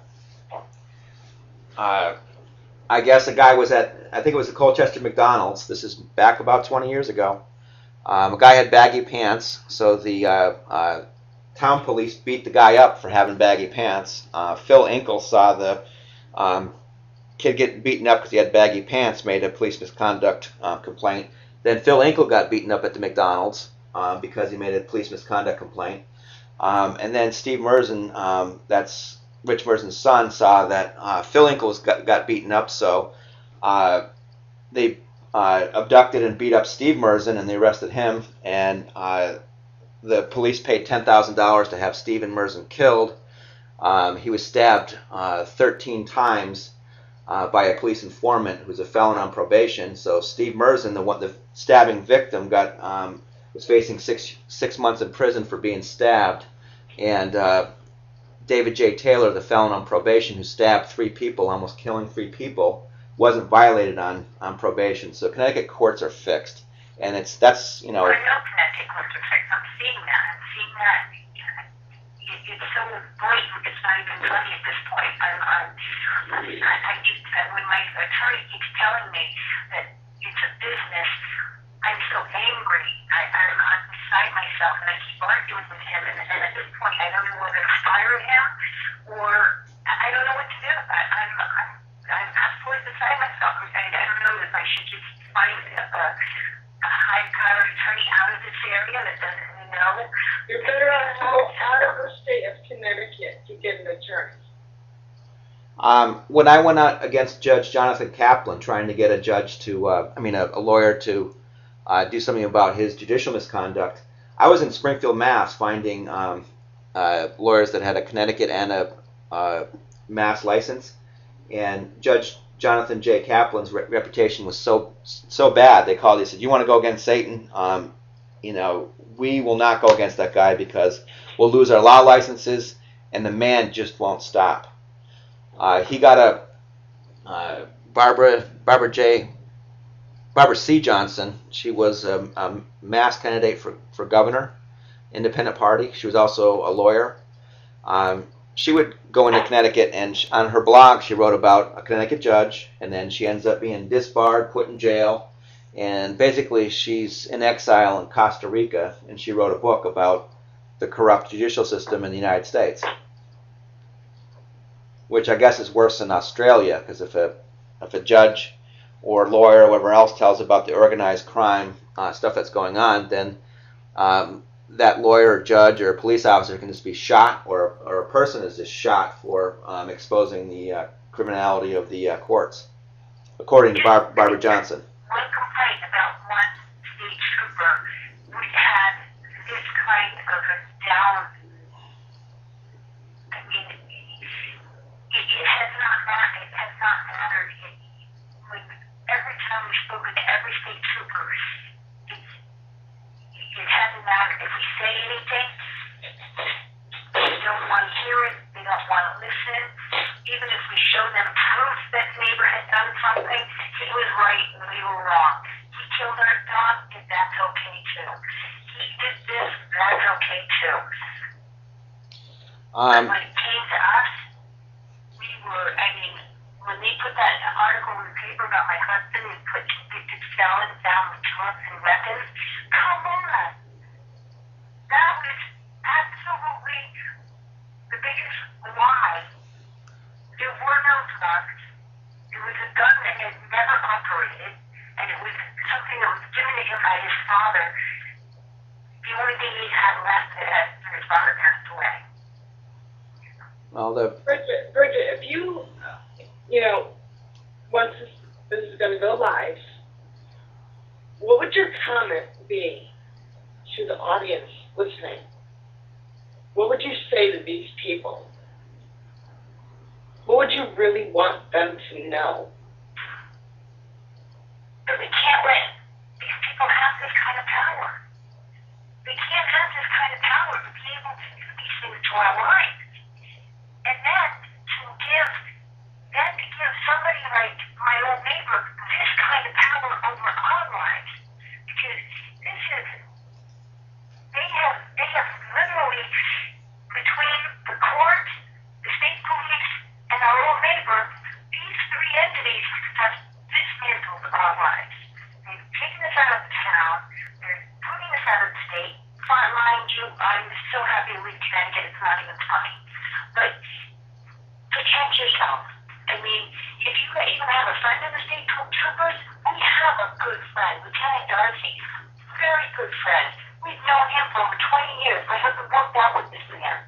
guess a guy was at. I think it was the Colchester McDonald's. This is back about 20 years ago. A guy had baggy pants, so the town police beat the guy up for having baggy pants. Phil Inkle saw the kid get beaten up because he had baggy pants, made a police misconduct complaint. Then Phil Inkle got beaten up at the McDonald's because he made a police misconduct complaint. And then Steve Merzen, that's Rich Merzen's son, saw that Phil Inkle got beaten up, so they abducted and beat up Steve Merzen, and they arrested him. And the police paid $10,000 to have Stephen Merzen killed. He was stabbed 13 times by a police informant who's a felon on probation. So Steve Merzen, the stabbing victim, was facing six months in prison for being stabbed, and David J. Taylor, the felon on probation who stabbed 3 people, almost killing 3 people, wasn't violated on probation. So Connecticut courts are fixed, and that's you know. I know Connecticut courts are fixed. I'm seeing that. It's so blatant. It's not even funny at this point. When my attorney keeps telling me that it's a business, I'm so angry. I'm beside myself, and I keep arguing with him. And at this point, I don't know whether to fire him or I don't know what to do. I'm absolutely beside myself. I don't know if I should just find a high-powered attorney out of this area that doesn't know. You're better out of the state of Connecticut to get an attorney. When I went out against Judge Jonathan Kaplan, trying to get a judge to, a lawyer to do something about his judicial misconduct, I was in Springfield, Mass, finding lawyers that had a Connecticut and a Mass license, and Judge Jonathan J. Kaplan's reputation was so bad. They called. He said, "You want to go against Satan? We will not go against that guy because we'll lose our law licenses, and the man just won't stop." He got a Barbara C. Johnson. She was a Mass candidate for governor, independent party. She was also a lawyer. She would go into Connecticut, and on her blog she wrote about a Connecticut judge, and then she ends up being disbarred, put in jail, and basically she's in exile in Costa Rica, and she wrote a book about the corrupt judicial system in the United States, which I guess is worse than Australia, because if a judge or lawyer or whatever else tells about the organized crime stuff that's going on, then that lawyer or judge or police officer can just be shot, or a person is just shot for exposing the criminality of the courts, according to Barbara Johnson. One complaint about one state trooper, we had this kind of a down. I mean, it has not mattered. Every time we've spoken to every state trooper, it hasn't mattered. If we say anything, they don't want to hear it. They don't want to listen. Even if we show them proof that the neighbor had done something, he was right and we were wrong. He killed our dog, and that's okay too. He did this, that's okay too. But when it came to us, when they put that article in the paper about my husband and put convicted felons down with drugs and weapons, come on. That was absolutely the biggest lie. There were no drugs. It was a gun that had never operated, and it was him by his father. The only thing he had left after his father passed away. Well, Bridget, if you know, once this is going to go live, what would your comment be to the audience listening? What would you say to these people? What would you really want them to know? That we can't let these people have this kind of power. We can't have this kind of power to be able to do these things to our lives. And then to give somebody like my old neighbor this kind of power over our lives. Because this is, they have literally, between the court, the state police, and our old neighbor, these three entities have dismantled our lives. They've taken us out of the town, they're putting us out of the state. Mind you, I'm so happy to leave Connecticut, it's not even funny. But protect yourself. I mean, if you even have a friend in the state troopers, we have a good friend, Lieutenant Darcy, very good friend. We've known him for over 20 years. My husband worked out with this man.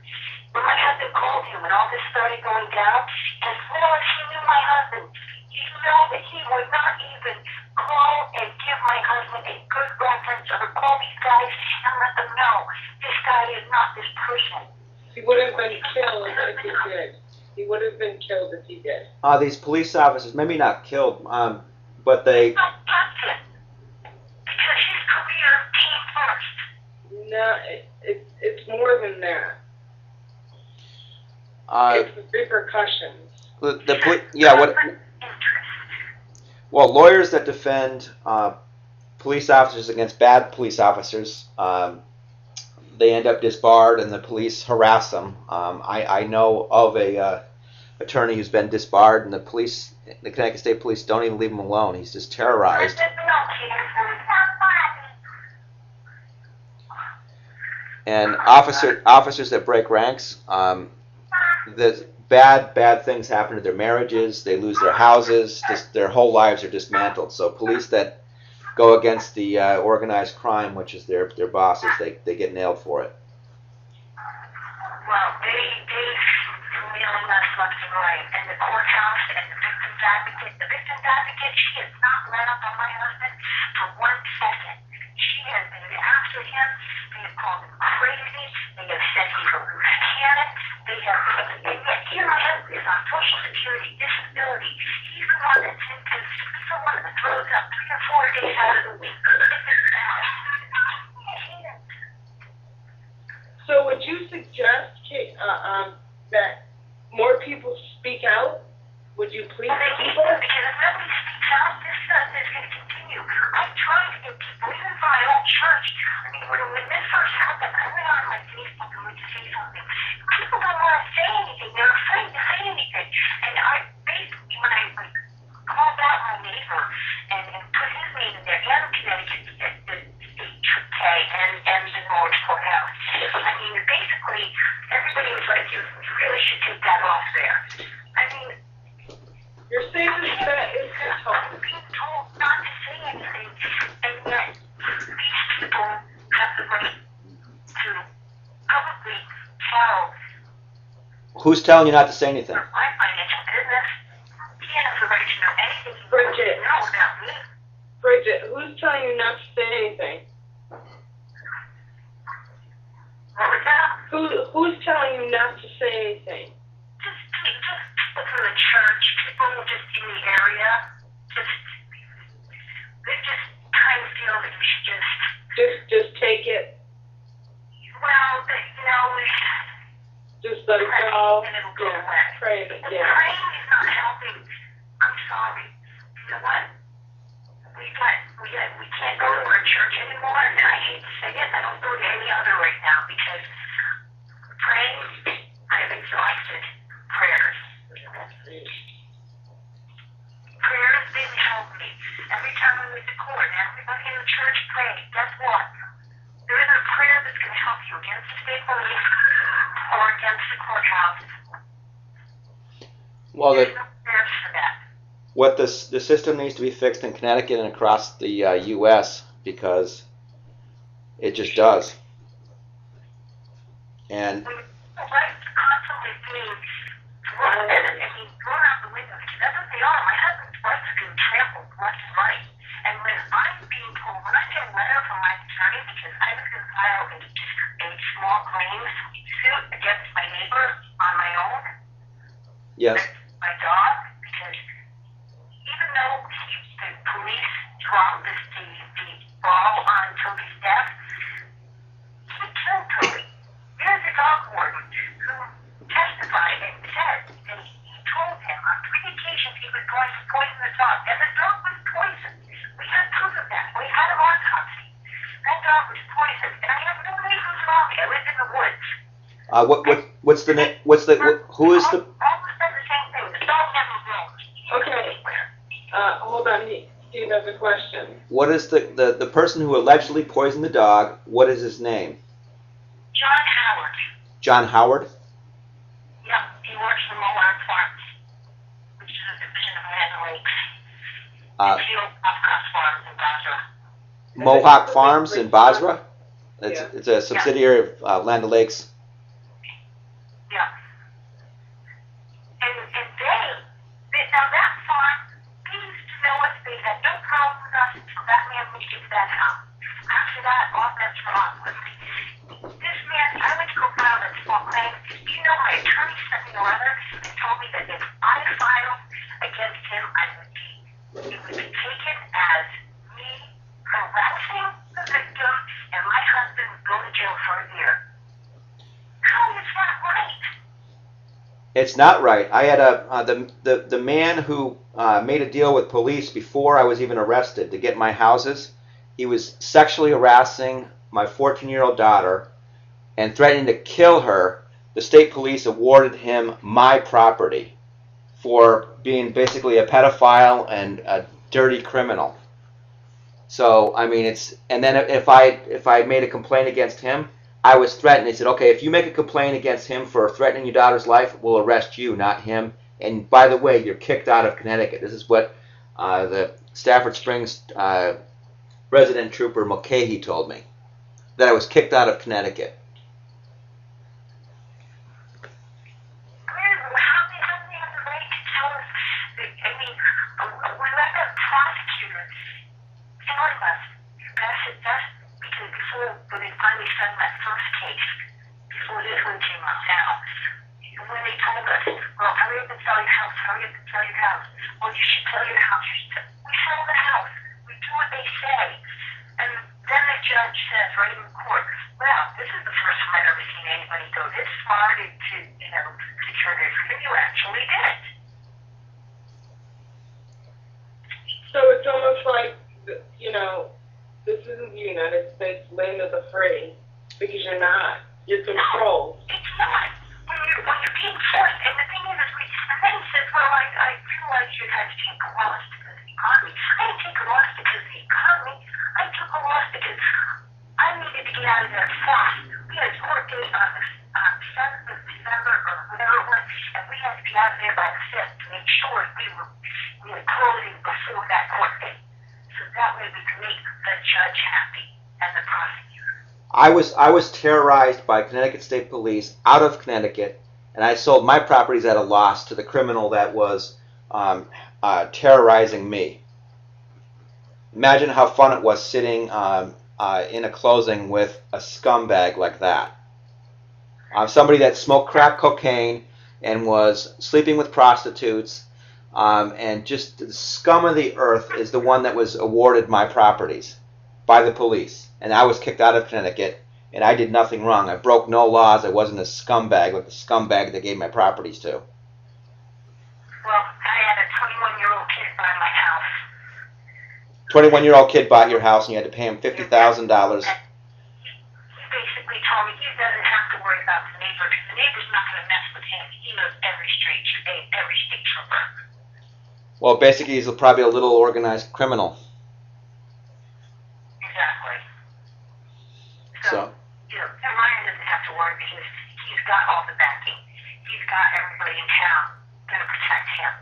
When my husband called him when all this started going down, as little as he knew my husband, you know that he would not even call and give my husband a good reference or call these guys and let them know this guy is not this person. He would have been killed if he did. He would have been killed if he did. these police officers, maybe not killed, but they. Not touch him. Because his career came first. No, it's more than that. It's the repercussions. Well, lawyers that defend police officers against bad police officers, they end up disbarred, and the police harass them. I know of a attorney who's been disbarred, and the Connecticut State Police don't even leave him alone. He's just terrorized. And officers that break ranks, the bad things happen to their marriages. They lose their houses. Their whole lives are dismantled. So police that go against the organized crime, which is their bosses, they get nailed for it. Well, they really left left and right. And the courthouse and the victim's advocate, she has not let up on my husband for 1 second. She has been after him. They have called him crazy. They have said he's a loose cannon. And yet here my husband is on Social Security disability. He's the one that throws up 3 or 4 days out of the week. So would you suggest that more people speak out? Would you please? Well, they need to, because if nobody speaks out, this stuff is going to continue. I'm trying to get people, even from my own church. I mean, when this first happened, I went on my Facebook and went to say something. People don't want to say anything. They're afraid to say anything. And I basically, when I called out my neighbor and put his name in there, and Connecticut State and the Norwich Courthouse, I mean, basically, everybody was like, you really should take that off there. I mean, you're saying that is I'm being told not to say anything, and yet these people have the right to publicly tell. Who's telling you not to say anything? My financial business. He has the right to know anything he wants Bridget. to know about me. Bridget, who's telling you not to say anything? What was that? Who's telling you not to say anything? Just people from the church, people just in the area, they just kind of feel that you should Just take it. Well, Just let it go. and it'll go away. Pray. The Yeah. praying is not helping. I'm sorry. You know what? We can't go to our church anymore, and I hate to say it, I don't go to any other right now because praying, I've exhausted prayers. Prayers didn't help me. Every time we went to court, and everybody in the church prayed, guess what? There isn't a prayer that's going to help you against the state police or against the courthouse. Well, There's no prayers for that. what the system needs to be fixed in Connecticut and across the U.S. because it just does. And Constantly being thrown out the window, because that's what they are. My husband's rights are being trampled left and right. And when I'm being told, when I get a letter from my attorney, because I was going to file a small claims suit against my neighbor on my own, yes, my dog, because even though the police dropped the ball on Toby's death, he killed Toby. There's a dog warden who testified and said that he told him on 3 occasions he was going to poison the dog, and the dog was poisoned. We had proof of that. We had an autopsy. That dog was poisoned, and I have no idea who's wrong. I live in the woods. What's the name? Who is the? Almost said the same thing. The dog never roamed. Okay. Hold on, Steve has a question. What is the person who allegedly poisoned the dog? What is his name? John Howard. John Howard? Yeah, he works for Mohawk Farms, which is a division of Land Lakes. It's the old Hopcross Farms in Basra. Mohawk Farms in Basra? Yeah. It's a subsidiary of Land O'Lakes. Yeah. And they now that farm, they used to know us. They had no problem with us until that man moved into that house. After that, all bets were off with me. This man, I went to go file that small claim. Do you know my attorney sent me a letter and told me that if I filed against him, it would be taken as me harassing the victim, and my husband would go to jail for a year. How is that right? It's not right. I had the man who made a deal with police before I was even arrested to get my houses. He was sexually harassing my 14-year-old daughter and threatening to kill her. The state police awarded him my property for being basically a pedophile and a dirty criminal. So I mean, and then if I made a complaint against him, I was threatened. They said, okay, if you make a complaint against him for threatening your daughter's life, we'll arrest you, not him. And by the way, you're kicked out of Connecticut. This is what the Stafford Springs resident trooper Mulcahy told me, that I was kicked out of Connecticut. How do they have the right to tell us? I mean, we let the prosecutor tell us that's because when they finally sent that first case, before this one came out now, when they told us, well, hurry up and sell your house, hurry up and sell your house. Well, you should sell your house. We sell the house. We do what they say. And then the judge says right in court, well, this is the first time I've ever seen anybody go this far to secure their freedom. You actually did it. So it's almost like, this isn't the United States land of the free, because you're not. You're controlled. No, it's not. When you're being forced, and the thing is, and then he says, well, I realized you had to take a loss because of the economy. I didn't take a loss because of the economy. I took a loss because I needed to get out of there fast. We had a court date on the 7th of December or whatever it was, and we had to be out of there by the 5th to make sure we had closing before that court date. So that way we could make the judge happy and the prosecutor. I was terrorized by Connecticut State Police out of Connecticut, and I sold my properties at a loss to the criminal that was terrorizing me. Imagine how fun it was sitting in a closing with a scumbag like that. Somebody that smoked crack cocaine and was sleeping with prostitutes, and just the scum of the earth is the one that was awarded my properties by the police. And I was kicked out of Connecticut, and I did nothing wrong. I broke no laws. I wasn't a scumbag like the scumbag they gave my properties to. Well, I had a 21-year-old kid buy my house. 21-year-old kid bought your house, and you had to pay him $50,000. He basically told me he doesn't have to worry about the neighbor, because the neighbor's not going to mess with him. He knows every state trooper. Well, basically, he's probably a little organized criminal. Exactly. So Ryan doesn't have to worry because he's got all the backing. He's got everybody in town going to protect him.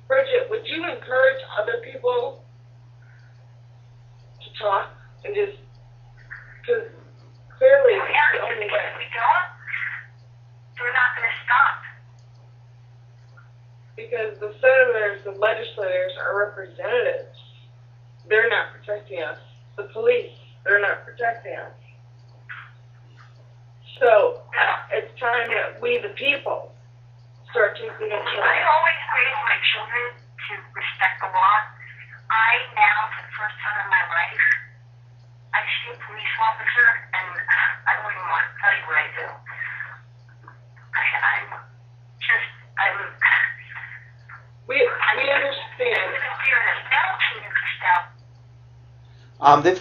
Bridget, would you encourage other people talk and just, because clearly it's Yeah, the only if way. we don't, they're not going to stop. Because the senators, the legislators are representatives. They're not protecting us. The police, they're not protecting us. So it's time that we, the people, start taking I control. always raise my children to respect the law. I now, for the first time in my life, I see a police officer, and I wouldn't want to tell you what I do. We understand.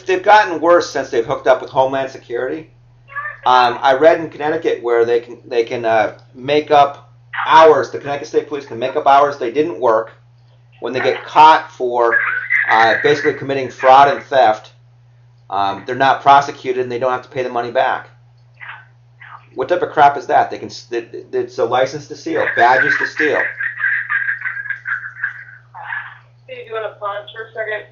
They've gotten worse since they've hooked up with Homeland Security. I read in Connecticut where they can make up hours. The Connecticut State Police can make up hours they didn't work when they get caught for basically committing fraud and theft. They're not prosecuted and they don't have to pay the money back. What type of crap is that? It's a license to steal, badges to steal. Do you want to pause for a second?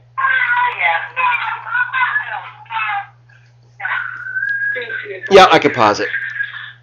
Yeah, I can pause it.